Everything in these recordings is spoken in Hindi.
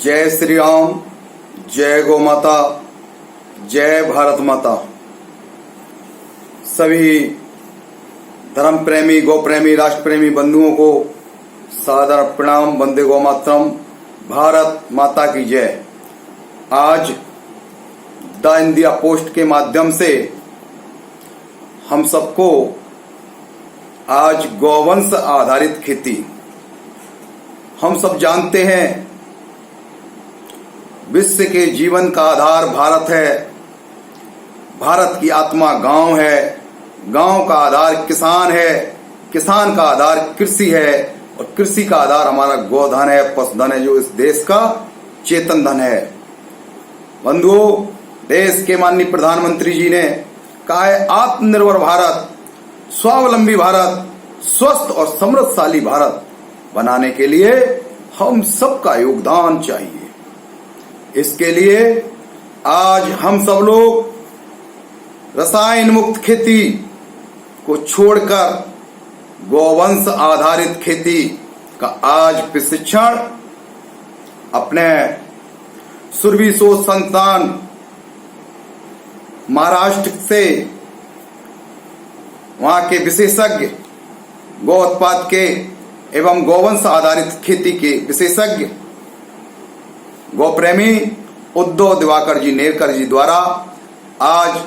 जय श्री राम, जय गौ माता, जय भारत माता। सभी धर्म प्रेमी, गौ प्रेमी, राष्ट्र प्रेमी बंधुओं को सादर प्रणाम। वंदे गौ मातरम। भारत माता की जय। आज द इंडिया पोस्ट के माध्यम से हम सबको आज गौवंश आधारित खेती, हम सब जानते हैं विश्व के जीवन का आधार भारत है। भारत की आत्मा गांव है, गांव का आधार किसान है, किसान का आधार कृषि है और कृषि का आधार हमारा गोधन है, पशुधन है, जो इस देश का चेतन धन है। बंधुओं, देश के माननीय प्रधानमंत्री जी ने कहा है आत्मनिर्भर भारत, स्वावलंबी भारत, स्वस्थ और समृद्धशाली भारत बनाने के लिए हम सबका योगदान चाहिए। इसके लिए आज हम सब लोग रसायन मुक्त खेती को छोड़कर गौवंश आधारित खेती का आज प्रशिक्षण अपने सुरभि शोध संस्थान महाराष्ट्र से वहां के विशेषज्ञ, गौ उत्पाद के एवं गौवंश आधारित खेती के विशेषज्ञ गौ प्रेमी उद्धव दिवाकर जी नेरकर जी द्वारा आज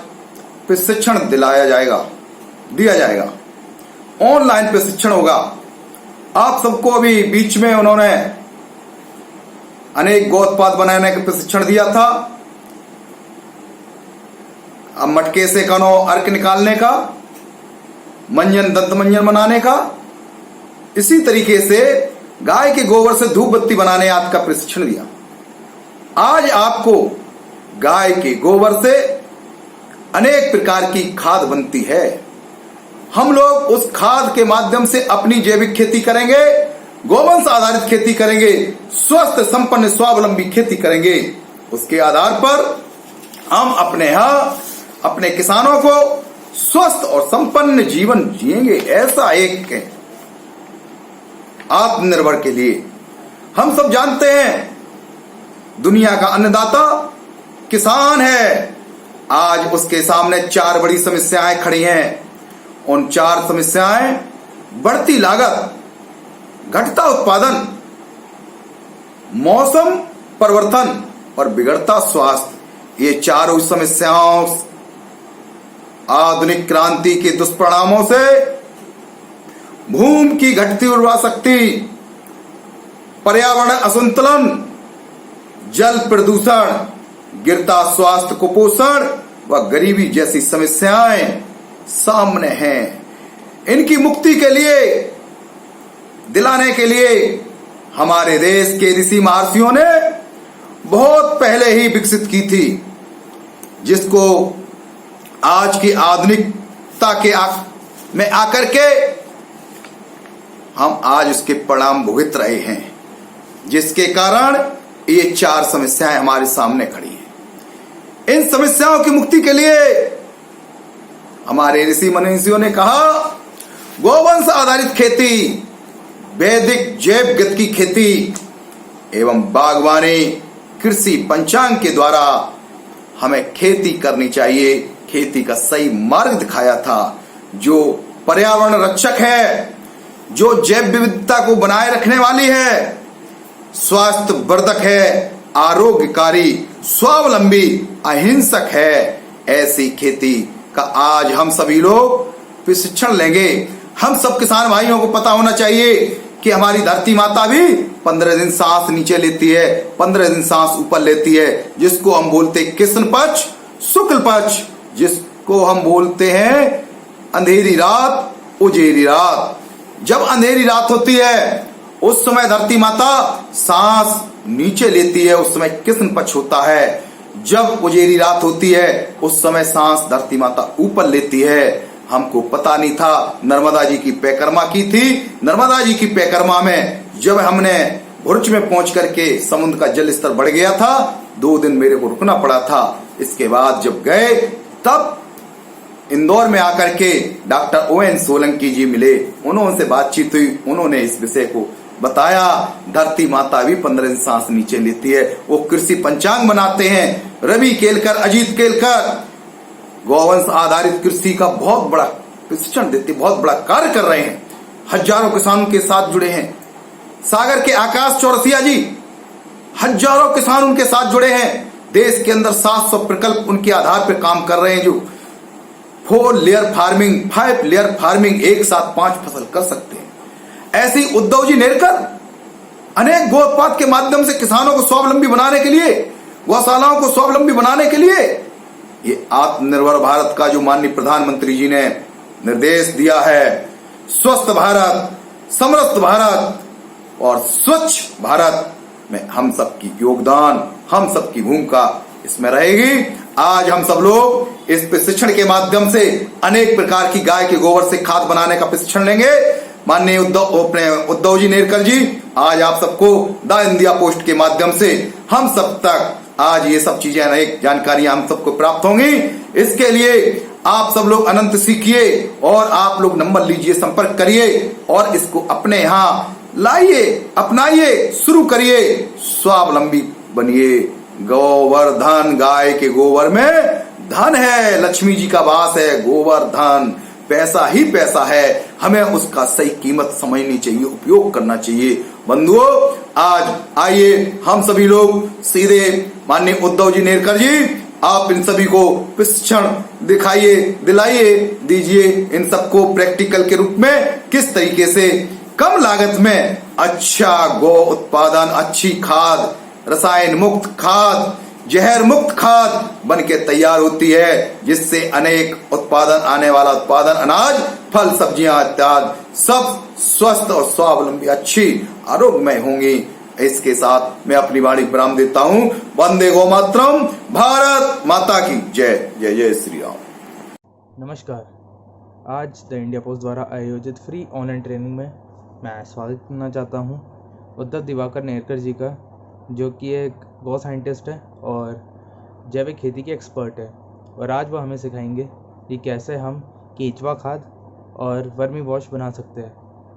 प्रशिक्षण दिया जाएगा। ऑनलाइन प्रशिक्षण होगा। आप सबको अभी बीच में उन्होंने अनेक गौ उत्पाद बनाने का प्रशिक्षण दिया था। अब मटके से कनो अर्क निकालने का, मंजन दंत मंजन बनाने का, इसी तरीके से गाय के गोबर से धूप बत्ती बनाने आज का प्रशिक्षण दिया। आज आपको गाय के गोबर से अनेक प्रकार की खाद बनती है। हम लोग उस खाद के माध्यम से अपनी जैविक खेती करेंगे, गोवंश आधारित खेती करेंगे, स्वस्थ संपन्न स्वावलंबी खेती करेंगे। उसके आधार पर हम अपने किसानों को स्वस्थ और संपन्न जीवन जिएंगे। ऐसा एक आत्मनिर्भर के लिए हम सब जानते हैं दुनिया का अन्नदाता किसान है। आज उसके सामने चार बड़ी समस्याएं खड़ी हैं। उन चार समस्याएं बढ़ती लागत, घटता उत्पादन, मौसम परिवर्तन और बिगड़ता स्वास्थ्य। ये चारों समस्याओं आधुनिक क्रांति के दुष्परिणामों से भूमि की घटती उर्वरा शक्ति, पर्यावरण असंतुलन, जल प्रदूषण, गिरता स्वास्थ्य कुपोषण व गरीबी जैसी समस्याएं सामने हैं। इनकी मुक्ति के लिए, दिलाने के लिए हमारे देश के ऋषि महर्षियों ने बहुत पहले ही विकसित की थी, जिसको आज की आधुनिकता के में आकर के हम आज उसके परिणाम भुगत रहे हैं, जिसके कारण ये चार समस्याएं हमारे सामने खड़ी हैं। इन समस्याओं की मुक्ति के लिए हमारे ऋषि मनीषियों ने कहा गोवंश आधारित खेती, वैदिक जैव गति की खेती एवं बागवानी, कृषि पंचांग के द्वारा हमें खेती करनी चाहिए। खेती का सही मार्ग दिखाया था, जो पर्यावरण रक्षक है, जो जैव विविधता को बनाए रखने वाली है, स्वास्थ्य वर्धक है, आरोग्यकारी, स्वावलंबी, अहिंसक है। ऐसी खेती का आज हम सभी लोग प्रशिक्षण लेंगे। हम सब किसान भाइयों को पता होना चाहिए कि हमारी धरती माता भी 15 दिन सांस नीचे लेती है, 15 दिन सांस ऊपर लेती है, जिसको हम बोलते हैं कृष्ण पक्ष, शुक्ल पक्ष, जिसको हम बोलते हैं अंधेरी रात, उजेरी रात। जब अंधेरी रात होती है उस समय धरती माता सांस नीचे लेती है, उस समय कृष्ण पक्ष होता है। जब उजेरी रात होती है उस समय सांस धरती माता ऊपर लेती है। हमको पता नहीं था, नर्मदा जी की परिक्रमा की थी। नर्मदा जी की परिक्रमा में जब हमने भुर्च में पहुंच करके समुद्र का जल स्तर बढ़ गया था, 2 दिन मेरे को रुकना पड़ा था। इसके बाद जब गए तब इंदौर में आकर के डॉक्टर ON सोलंकी जी मिले, उन्होंने बातचीत हुई, उन्होंने इस विषय को बताया, धरती माता भी 15 दिन सांस नीचे लेती है। वो कृषि पंचांग बनाते हैं, रवि केलकर, अजीत केलकर गौवंश आधारित कृषि का बहुत बड़ा प्रशिक्षण देते, बहुत बड़ा कार्य कर रहे हैं। हजारों किसान के साथ जुड़े हैं। सागर के आकाश चौरसिया जी, हजारों किसान उनके साथ जुड़े हैं। देश के अंदर 700 प्रकल्प उनके आधार पर काम कर रहे हैं, जो 4 लेयर फार्मिंग, 5 लेयर फार्मिंग, एक साथ 5 फसल कर सकते हैं। ऐसी उद्धव जी नेरकर अनेक गो उत्पाद के माध्यम से किसानों को स्वावलंबी बनाने के लिए, गौशालाओं को स्वावलंबी बनाने के लिए ये आत्मनिर्भर भारत का जो माननीय प्रधानमंत्री जी ने निर्देश दिया है, स्वस्थ भारत, समृद्ध भारत और स्वच्छ भारत में हम सबकी योगदान, हम सबकी भूमिका इसमें रहेगी। आज हम सब लोग इस प्रशिक्षण के माध्यम से अनेक प्रकार की गाय के गोबर से खाद बनाने का प्रशिक्षण लेंगे। माननीय उद्धव जी नेरकर जी, आज आप सबको द इंडिया पोस्ट के माध्यम से हम सब तक आज ये सब चीजें, अनेक जानकारियां हम सबको प्राप्त होंगी। इसके लिए आप सब लोग अनंत सीखिए और आप लोग नंबर लीजिए, संपर्क करिए और इसको अपने यहाँ लाइए, अपनाइए, शुरू करिए, स्वावलंबी बनिए। गोवर्धन, गाय के गोबर में धन है, लक्ष्मी जी का वास है। गोवर्धन, पैसा ही पैसा है, हमें उसका सही कीमत समझनी चाहिए, उपयोग करना चाहिए। बंधुओं, आज आइए हम सभी लोग सीधे माननीय उद्धव जी नेरकर जी, आप इन सभी को प्रशिक्षण दिखाइए, दिलाइए, दीजिए इन सबको प्रैक्टिकल के रूप में, किस तरीके से कम लागत में अच्छा गौ उत्पादन, अच्छी खाद, रसायन मुक्त खाद, जहर मुक्त खाद बन के तैयार होती है, जिससे अनेक उत्पादन, आने वाला उत्पादन, अनाज, फल, सब्जियां इत्यादि सब स्वस्थ और स्वावलंबी, अच्छी, आरोग्यमय होंगी। इसके साथ मैं अपनी वाणी विराम देता हूं। वंदे गो मातरम, भारत माता की जय। जय जय श्री राम। नमस्कार, आज द इंडिया पोस्ट द्वारा आयोजित फ्री ऑनलाइन ट्रेनिंग में मैं स्वागत करना चाहता हूं उद्धव दिवाकर नेरकर जी का, जो कि एक गौ साइंटिस्ट है और जैविक खेती के एक्सपर्ट है। और आज वो हमें सिखाएंगे कि कैसे हम केंचुआ खाद और वर्मी वॉश बना सकते हैं,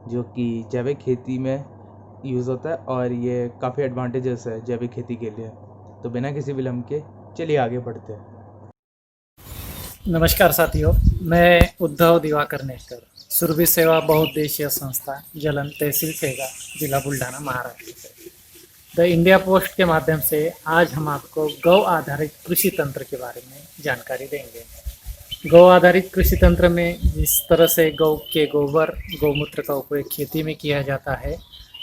जो कि जैविक खेती में यूज़ होता है और ये काफ़ी एडवांटेजेस है जैविक खेती के लिए। तो बिना किसी विलम्ब के चलिए आगे बढ़ते हैं। नमस्कार साथियों, मैं उद्धव दिवाकर नेरकर, सुरभि सेवा बहुउद्देशीय संस्था, जलन, तहसील सेगा, जिला बुल्ढाना, महाराष्ट्र से द इंडिया पोस्ट के माध्यम से आज हम आपको गौ आधारित कृषि तंत्र के बारे में जानकारी देंगे। गौ आधारित कृषि तंत्र में जिस तरह से गौ के गोबर, गौमूत्र का उपयोग खेती में किया जाता है,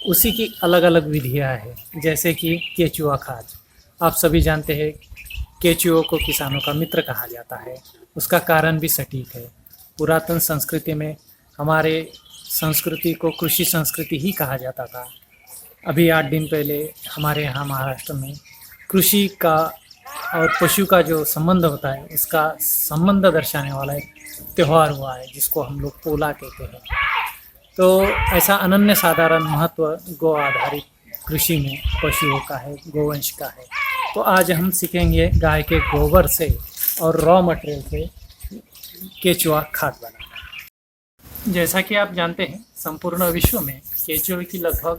उसी की अलग अलग विधियां हैं। जैसे कि केंचुआ खाद, आप सभी जानते हैं केंचुओं को किसानों का मित्र कहा जाता है। उसका कारण भी सटीक है। पुरातन संस्कृति में हमारे संस्कृति को कृषि संस्कृति ही कहा जाता था। अभी 8 दिन पहले हमारे यहाँ महाराष्ट्र में कृषि का और पशु का जो संबंध होता है, उसका संबंध दर्शाने वाला एक त्यौहार हुआ है, जिसको हम लोग पोला कहते हैं। तो ऐसा अनन्य साधारण महत्व गौ आधारित कृषि में पशुओं का है, गोवंश का है। तो आज हम सीखेंगे गाय के गोबर से और रॉ मटेरियल से केंचुआ खाद बनाना। जैसा कि आप जानते हैं, संपूर्ण विश्व में केंचुए की लगभग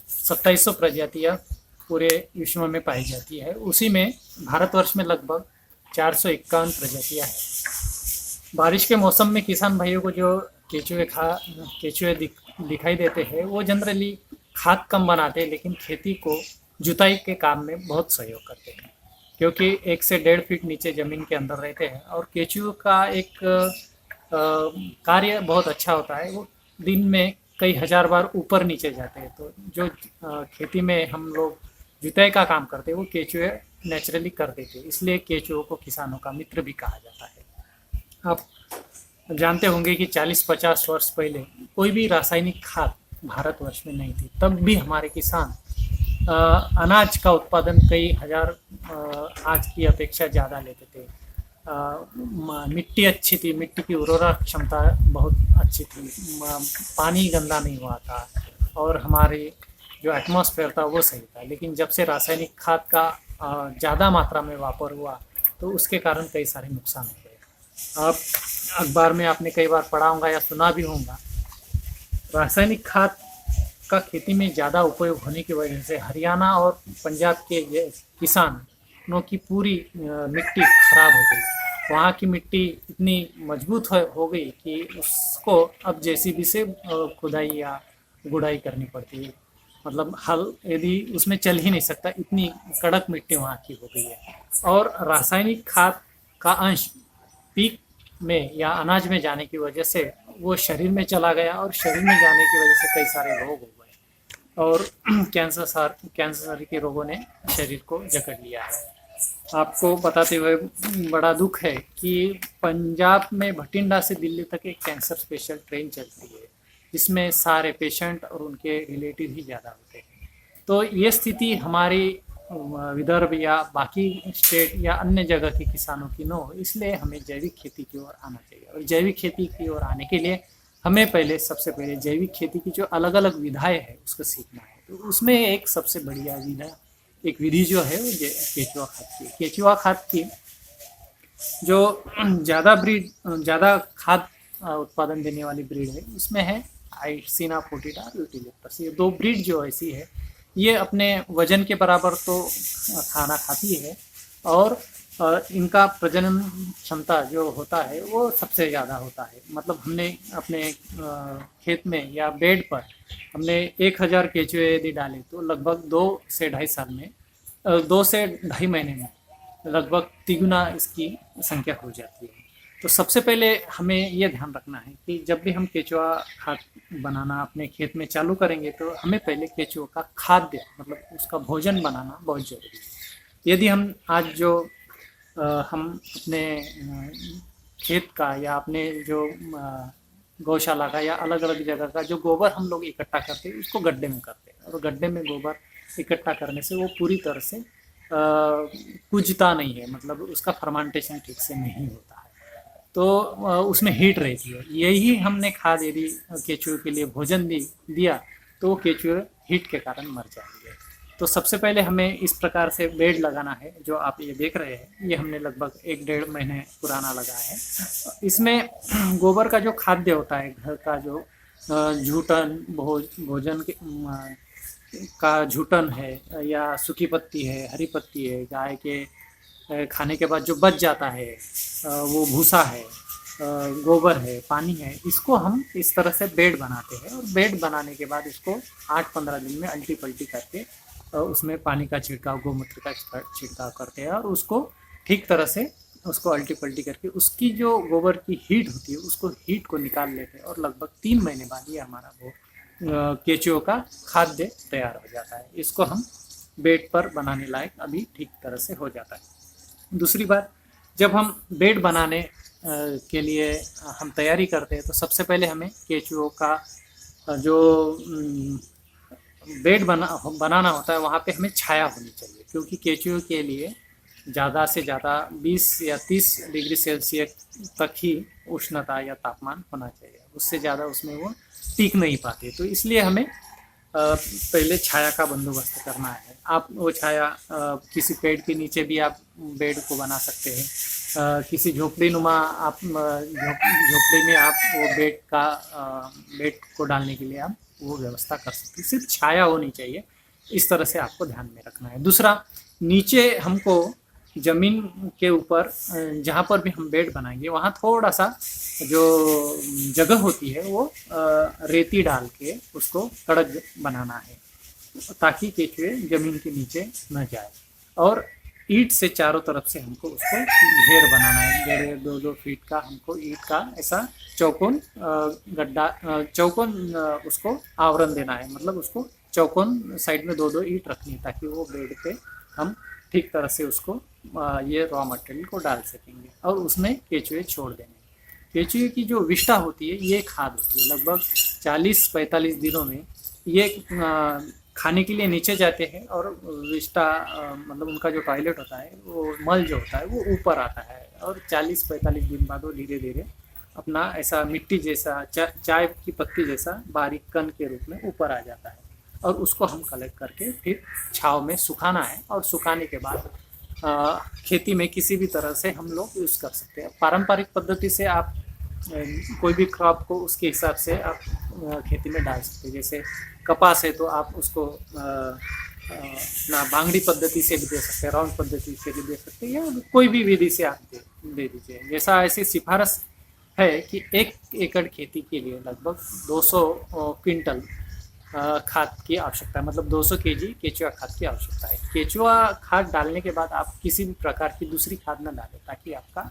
2700 प्रजातियां पूरे विश्व में पाई जाती है। उसी में भारतवर्ष में लगभग 451 प्रजातियां हैं। बारिश के मौसम में किसान भाइयों को जो केंचुए दिखाई देते हैं, वो जनरली खाद कम बनाते हैं, लेकिन खेती को जुताई के काम में बहुत सहयोग करते हैं, क्योंकि 1 से 1.5 फीट नीचे ज़मीन के अंदर रहते हैं। और केंचुए का एक कार्य बहुत अच्छा होता है, वो दिन में कई हजार बार ऊपर नीचे जाते हैं। तो जो खेती में हम लोग जुताई का काम करते हैं, वो केंचुए नेचुरली कर देते हैं। इसलिए केंचुओं को किसानों का मित्र भी कहा जाता है। आप जानते होंगे कि 40-50 वर्ष पहले कोई भी रासायनिक खाद भारतवर्ष में नहीं थी। तब भी हमारे किसान अनाज का उत्पादन कई हजार आज की अपेक्षा ज़्यादा लेते थे। मिट्टी अच्छी थी, मिट्टी की उर्वरा क्षमता बहुत अच्छी थी, पानी गंदा नहीं हुआ था और हमारे जो एटमॉस्फेयर था वो सही था। लेकिन जब से रासायनिक खाद का ज़्यादा मात्रा में वापर हुआ, तो उसके कारण कई सारे नुकसान हो गए। अब अखबार में आपने कई बार पढ़ा होगा या सुना भी होगा, रासायनिक खाद का खेती में ज़्यादा उपयोग होने की वजह से हरियाणा और पंजाब के ये किसानों की पूरी मिट्टी खराब हो गई। वहाँ की मिट्टी इतनी मजबूत हो गई कि उसको अब जेसीबी से खुदाई या गुड़ाई करनी पड़ती है। मतलब हल यदि उसमें चल ही नहीं सकता, इतनी कड़क मिट्टी वहाँ की हो गई है। और रासायनिक खाद का अंश पीक में या अनाज में जाने की वजह से वो शरीर में चला गया और शरीर में जाने की वजह से कई सारे रोग हो गए और कैंसर के रोगों ने शरीर को जकड़ लिया है। आपको बताते हुए बड़ा दुख है कि पंजाब में भटिंडा से दिल्ली तक एक कैंसर स्पेशल ट्रेन चलती है, जिसमें सारे पेशेंट और उनके रिलेटिव ही ज़्यादा होते हैं। तो ये स्थिति हमारी विदर्भ या बाकी स्टेट या अन्य जगह के किसानों की न हो, इसलिए हमें जैविक खेती की ओर आना चाहिए। और जैविक खेती की ओर आने के लिए हमें सबसे पहले जैविक खेती की जो अलग अलग विधाएं हैं उसको सीखना है। तो उसमें एक सबसे बढ़िया विधि जो है वो केचुआ खाद की। केचुआ खाद की जो ज़्यादा खाद उत्पादन देने वाली ब्रीड है, उसमें है आइसिना फोर्टिडा यूटिलिप्टस। ये दो ब्रीड जो ऐसी है, ये अपने वजन के बराबर तो खाना खाती है और इनका प्रजनन क्षमता जो होता है वो सबसे ज़्यादा होता है। मतलब हमने अपने खेत में या बेड पर हमने 1000 केचुए यदि डाले तो लगभग 2 से ढाई महीने में लगभग तिगुना इसकी संख्या हो जाती है। तो सबसे पहले हमें ये ध्यान रखना है कि जब भी हम केचुआ खाद बनाना अपने खेत में चालू करेंगे तो हमें पहले केचुआ का खाद्य मतलब उसका भोजन बनाना बहुत ज़रूरी है। यदि हम आज हम अपने खेत का या अपने जो गौशाला का या अलग अलग जगह का जो गोबर हम लोग इकट्ठा करते हैं उसको गड्ढे में करते हैं, और गड्ढे में गोबर इकट्ठा करने से वो पूरी तरह से कुजता नहीं है, मतलब उसका फर्मेंटेशन ठीक से नहीं होता है, तो उसमें हीट रहती है। यही हमने खाद यदि केचुए के लिए भोजन दिया तो केचुए हीट के कारण मर जाएंगे। तो सबसे पहले हमें इस प्रकार से बेड लगाना है। जो आप ये देख रहे हैं ये हमने लगभग 1-1.5 महीने पुराना लगा है। इसमें गोबर का जो खाद्य होता है, घर का जो झूठन भोजन का झूठन है या सूखी पत्ती है, हरी पत्ती है, गाय के खाने के बाद जो बच जाता है वो भूसा है, गोबर है, पानी है, इसको हम इस तरह से बेड बनाते हैं। और बेड बनाने के बाद इसको 8-15 दिन में अल्टी पल्टी करके उसमें पानी का छिड़काव, गोमूत्र का छिड़काव करते हैं और उसको ठीक तरह से उसको अल्टी पल्टी करके उसकी जो गोबर की हीट होती है उसको हीट को निकाल लेते हैं और लगभग 3 महीने बाद ये हमारा वो केचुओं का खाद्य तैयार हो जाता है। इसको हम बेड पर बनाने लायक अभी ठीक तरह से हो जाता है। दूसरी बात, जब हम बेड बनाने के लिए हम तैयारी करते हैं तो सबसे पहले हमें केचुओं का जो बेड बनाना होता है वहाँ पे हमें छाया होनी चाहिए, क्योंकि केचुओं के लिए ज़्यादा से ज़्यादा 20 या 30 डिग्री सेल्सियस तक ही उष्णता या तापमान होना चाहिए, उससे ज़्यादा उसमें वो टिक नहीं पाते। तो इसलिए हमें पहले छाया का बंदोबस्त करना है। आप वो छाया किसी पेड़ के नीचे भी आप बेड को बना सकते हैं, किसी झोपड़ी नुमा आप झोपड़ी में आप वो बेड को डालने के लिए आप वो व्यवस्था कर सकते हैं। सिर्फ छाया होनी चाहिए, इस तरह से आपको ध्यान में रखना है। दूसरा, नीचे हमको ज़मीन के ऊपर जहाँ पर भी हम बेड बनाएंगे वहाँ थोड़ा सा जो जगह होती है वो रेती डाल के उसको कड़क बनाना है ताकि केचुए ज़मीन के नीचे न जाए। और ईंट से चारों तरफ से हमको उसको घेर बनाना है, 1.5-2 फीट का हमको ईंट का ऐसा चौकोन गड्ढा चौकोन उसको आवरण देना है। मतलब उसको चौकोन साइड में 2-2 ईंट रखनी है ताकि वो बेड पे हम ठीक तरह से उसको ये रॉ मटेरियल को डाल सकेंगे और उसमें केचुए छोड़ देंगे। केचुए की जो विष्ठा होती है ये खाद होती है। लगभग 40-45 दिनों में ये खाने के लिए नीचे जाते हैं और विष्ठा मतलब उनका जो टॉयलेट होता है वो मल जो होता है वो ऊपर आता है और 40-45 दिन बाद वो धीरे धीरे अपना ऐसा मिट्टी जैसा चाय की पत्ती जैसा बारीक कण के रूप में ऊपर आ जाता है और उसको हम कलेक्ट करके फिर छांव में सुखाना है। और सुखाने के बाद खेती में किसी भी तरह से हम लोग यूज़ कर सकते हैं। पारंपरिक पद्धति से आप कोई भी क्रॉप को उसके हिसाब से आप खेती में डाल सकते हैं। जैसे कपास है तो आप उसको ना बांगड़ी पद्धति से भी दे सकते हैं, राउंड पद्धति से भी दे सकते हैं, या कोई भी विधि से आप दे दीजिए। जैसा ऐसी सिफारिश है कि 1 एकड़ खेती के लिए लगभग 200 क्विंटल खाद की आवश्यकता है, मतलब 200 केजी केचुआ खाद की आवश्यकता है। केचुआ खाद डालने के बाद आप किसी भी प्रकार की दूसरी खाद न डालें, ताकि आपका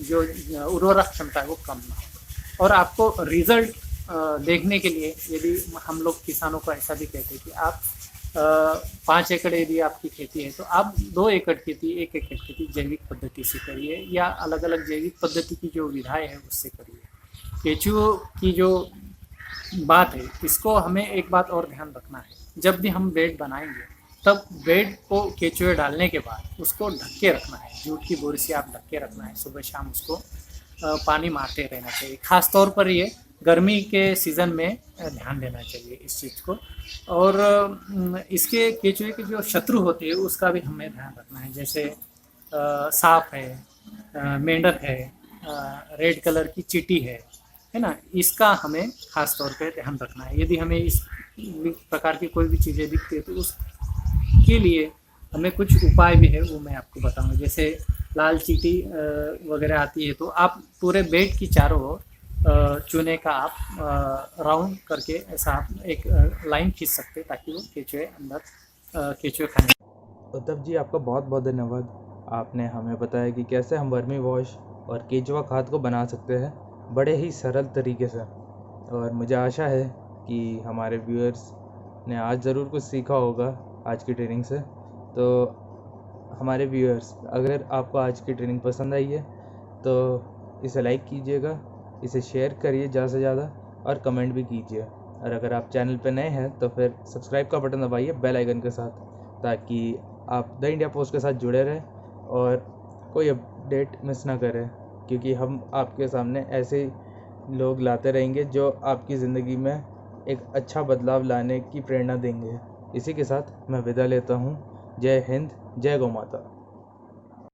जो उर्वरक क्षमता है वो कम ना हो। और आपको रिजल्ट देखने के लिए यदि हम लोग किसानों को ऐसा भी कहते हैं कि आप 5 एकड़ यदि आपकी खेती है तो आप 2 एकड़ खेती, 1 एकड़ खेती जैविक पद्धति से करिए, या अलग अलग जैविक पद्धति की जो विधाएं है उससे करिए। केचुओं की जो बात है, इसको हमें एक बात और ध्यान रखना है, जब भी हम बेड बनाएंगे तब बेड को केचुए डालने के बाद उसको ढक के रखना है, जूट की बोरी से आप ढक के रखना है। सुबह शाम उसको पानी मारते रहना चाहिए। खास तौर पर ये गर्मी के सीज़न में ध्यान देना चाहिए इस चीज़ को। और इसके केचुए के जो शत्रु होते हैं उसका भी हमें ध्यान रखना है, जैसे सांप है, मेंढक है, रेड कलर की चींटी है ना, इसका हमें खास तौर पे ध्यान रखना है। यदि हमें इस प्रकार की कोई भी चीज़ें दिखती है तो उसके लिए हमें कुछ उपाय भी है, वो मैं आपको बताऊंगा। जैसे लाल चींटी वगैरह आती है तो आप पूरे बेड की चारों ओर चूने का आप राउंड करके ऐसा आप एक लाइन खींच सकते हैं, ताकि वो केचुए अंदर केचुए खाने। उद्धव जी, आपका बहुत बहुत धन्यवाद। आपने हमें बताया कि कैसे हम वर्मी वॉश और केचुआ खाद को बना सकते हैं बड़े ही सरल तरीके से। और मुझे आशा है कि हमारे व्यूअर्स ने आज ज़रूर कुछ सीखा होगा आज की ट्रेनिंग से। तो हमारे व्यूअर्स, अगर आपको आज की ट्रेनिंग पसंद आई है तो इसे लाइक कीजिएगा, इसे शेयर करिए ज़्यादा से ज़्यादा, और कमेंट भी कीजिए। और अगर आप चैनल पर नए हैं तो फिर सब्सक्राइब का बटन दबाइए बेल आइकन के साथ, ताकि आप द इंडिया पोस्ट के साथ जुड़े रहें और कोई अपडेट मिस ना करें, क्योंकि हम आपके सामने ऐसे लोग लाते रहेंगे जो आपकी ज़िंदगी में एक अच्छा बदलाव लाने की प्रेरणा देंगे। इसी के साथ मैं विदा लेता हूँ। जय हिंद, जय गौ माता।